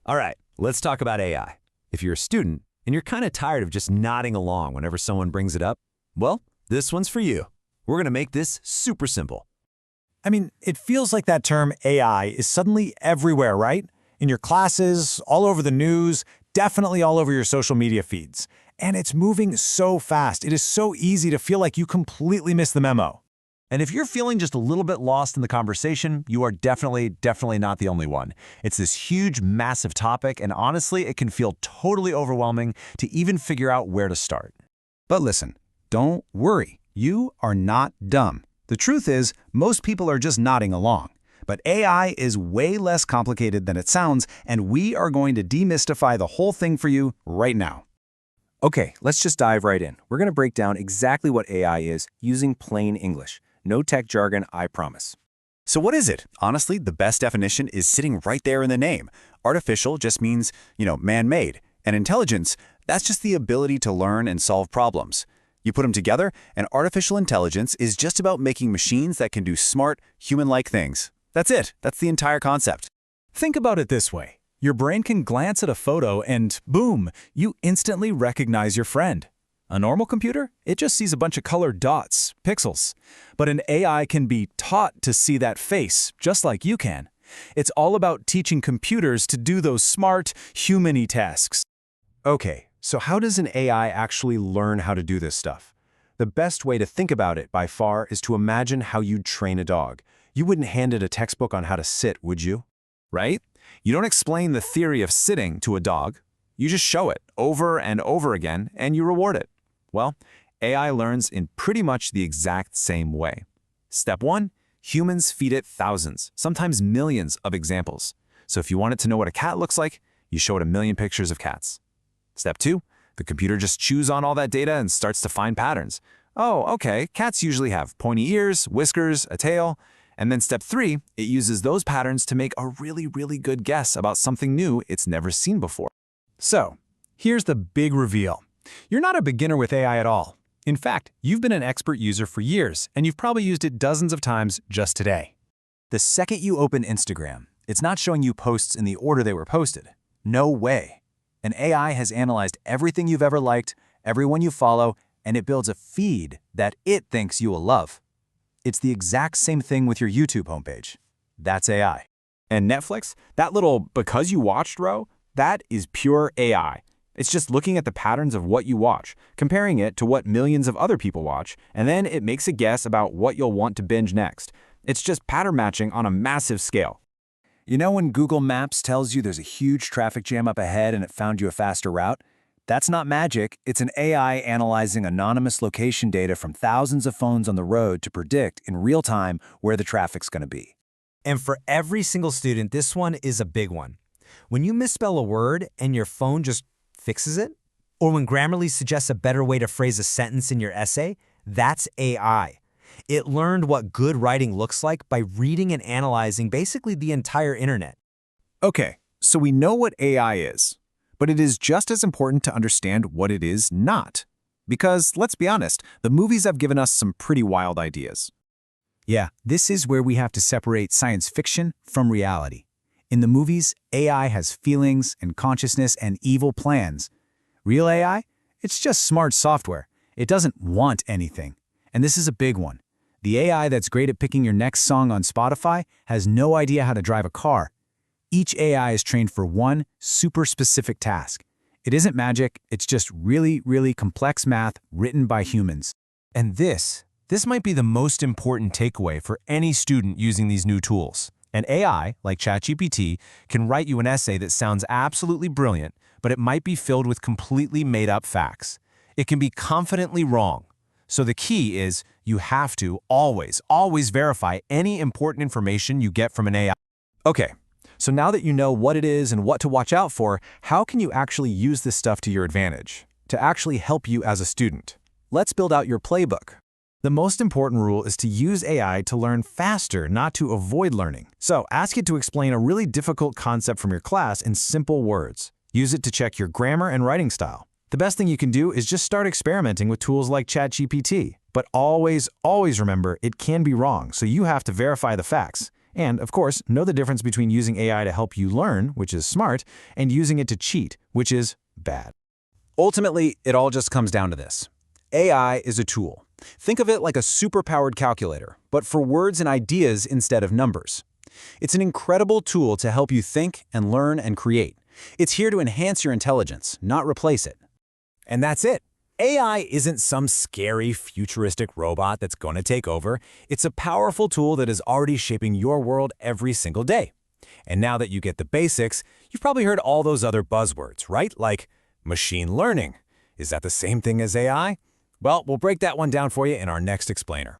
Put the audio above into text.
All right, let's talk about AI. If you're a student and you're kind of tired of just nodding along whenever someone brings it up, well, this one's for you. We're going to make this super simple. I mean, it feels like that term AI is suddenly everywhere, right? In your classes, all over the news, definitely all over your social media feeds. And it's moving so fast. It is so easy to feel like you completely missed the memo. And if you're feeling just a little bit lost in the conversation, you are definitely not the only one. It's this huge, massive topic, and honestly, it can feel totally overwhelming to even figure out where to start. But listen, don't worry. You are not dumb. The truth is, most people are just nodding along. But AI is way less complicated than it sounds, and we are going to demystify the whole thing for you right now. Okay, let's just dive right in. We're going to break down exactly what AI is using plain English. No tech jargon, I promise. So what is it? Honestly, the best definition is sitting right there in the name. Artificial just means, man-made. And intelligence, that's just the ability to learn and solve problems. You put them together, and artificial intelligence is just about making machines that can do smart, human-like things. That's it. That's the entire concept. Think about it this way. Your brain can glance at a photo and, boom, you instantly recognize your friend. A normal computer, it just sees a bunch of colored dots, pixels. But an AI can be taught to see that face, just like you can. It's all about teaching computers to do those smart, human-y tasks. Okay, so how does an AI actually learn how to do this stuff? The best way to think about it, by far, is to imagine how you'd train a dog. You wouldn't hand it a textbook on how to sit, would you? Right? You don't explain the theory of sitting to a dog. You just show it over and over again, and you reward it. Well, AI learns in pretty much the exact same way. Step 1, humans feed it thousands, sometimes millions of examples. So if you want it to know what a cat looks like, you show it a million pictures of cats. Step 2, the computer just chews on all that data and starts to find patterns. Oh, okay, cats usually have pointy ears, whiskers, a tail. And then step 3, it uses those patterns to make a really good guess about something new it's never seen before. So, here's the big reveal. You're not a beginner with AI at all. In fact, you've been an expert user for years, and you've probably used it dozens of times just today. The second you open Instagram, it's not showing you posts in the order they were posted. No way. An AI has analyzed everything you've ever liked, everyone you follow, and it builds a feed that it thinks you will love. It's the exact same thing with your YouTube homepage. That's AI. And Netflix, that little "because you watched" row, that is pure AI. It's just looking at the patterns of what you watch, comparing it to what millions of other people watch, and then it makes a guess about what you'll want to binge next. It's just pattern matching on a massive scale. You know when Google Maps tells you there's a huge traffic jam up ahead and it found you a faster route? That's not magic. It's an AI analyzing anonymous location data from thousands of phones on the road to predict in real time where the traffic's going to be. And for every single student, this one is a big one. When you misspell a word and your phone just fixes it, or when Grammarly suggests a better way to phrase a sentence in your essay, that's AI. It learned what good writing looks like by reading and analyzing basically the entire internet. Okay, so we know what AI is, but it is just as important to understand what it is not. Because, let's be honest, the movies have given us some pretty wild ideas. Yeah, this is where we have to separate science fiction from reality. In the movies, AI has feelings and consciousness and evil plans. Real AI? It's just smart software. It doesn't want anything. And this is a big one. The AI that's great at picking your next song on Spotify has no idea how to drive a car. Each AI is trained for one super specific task. It isn't magic, it's just really complex math written by humans. And this might be the most important takeaway for any student using these new tools. An AI, like ChatGPT, can write you an essay that sounds absolutely brilliant, but it might be filled with completely made-up facts. It can be confidently wrong. So the key is you have to always verify any important information you get from an AI. Okay, so now that you know what it is and what to watch out for, how can you actually use this stuff to your advantage, to actually help you as a student? Let's build out your playbook. The most important rule is to use AI to learn faster, not to avoid learning. So ask it to explain a really difficult concept from your class in simple words. Use it to check your grammar and writing style. The best thing you can do is just start experimenting with tools like ChatGPT. But always remember, it can be wrong, so you have to verify the facts. And, of course, know the difference between using AI to help you learn, which is smart, and using it to cheat, which is bad. Ultimately, it all just comes down to this. AI is a tool. Think of it like a superpowered calculator, but for words and ideas instead of numbers. It's an incredible tool to help you think and learn and create. It's here to enhance your intelligence, not replace it. And that's it. AI isn't some scary, futuristic robot that's going to take over. It's a powerful tool that is already shaping your world every single day. And now that you get the basics, you've probably heard all those other buzzwords, right? Like machine learning. Is that the same thing as AI? Well, we'll break that one down for you in our next explainer.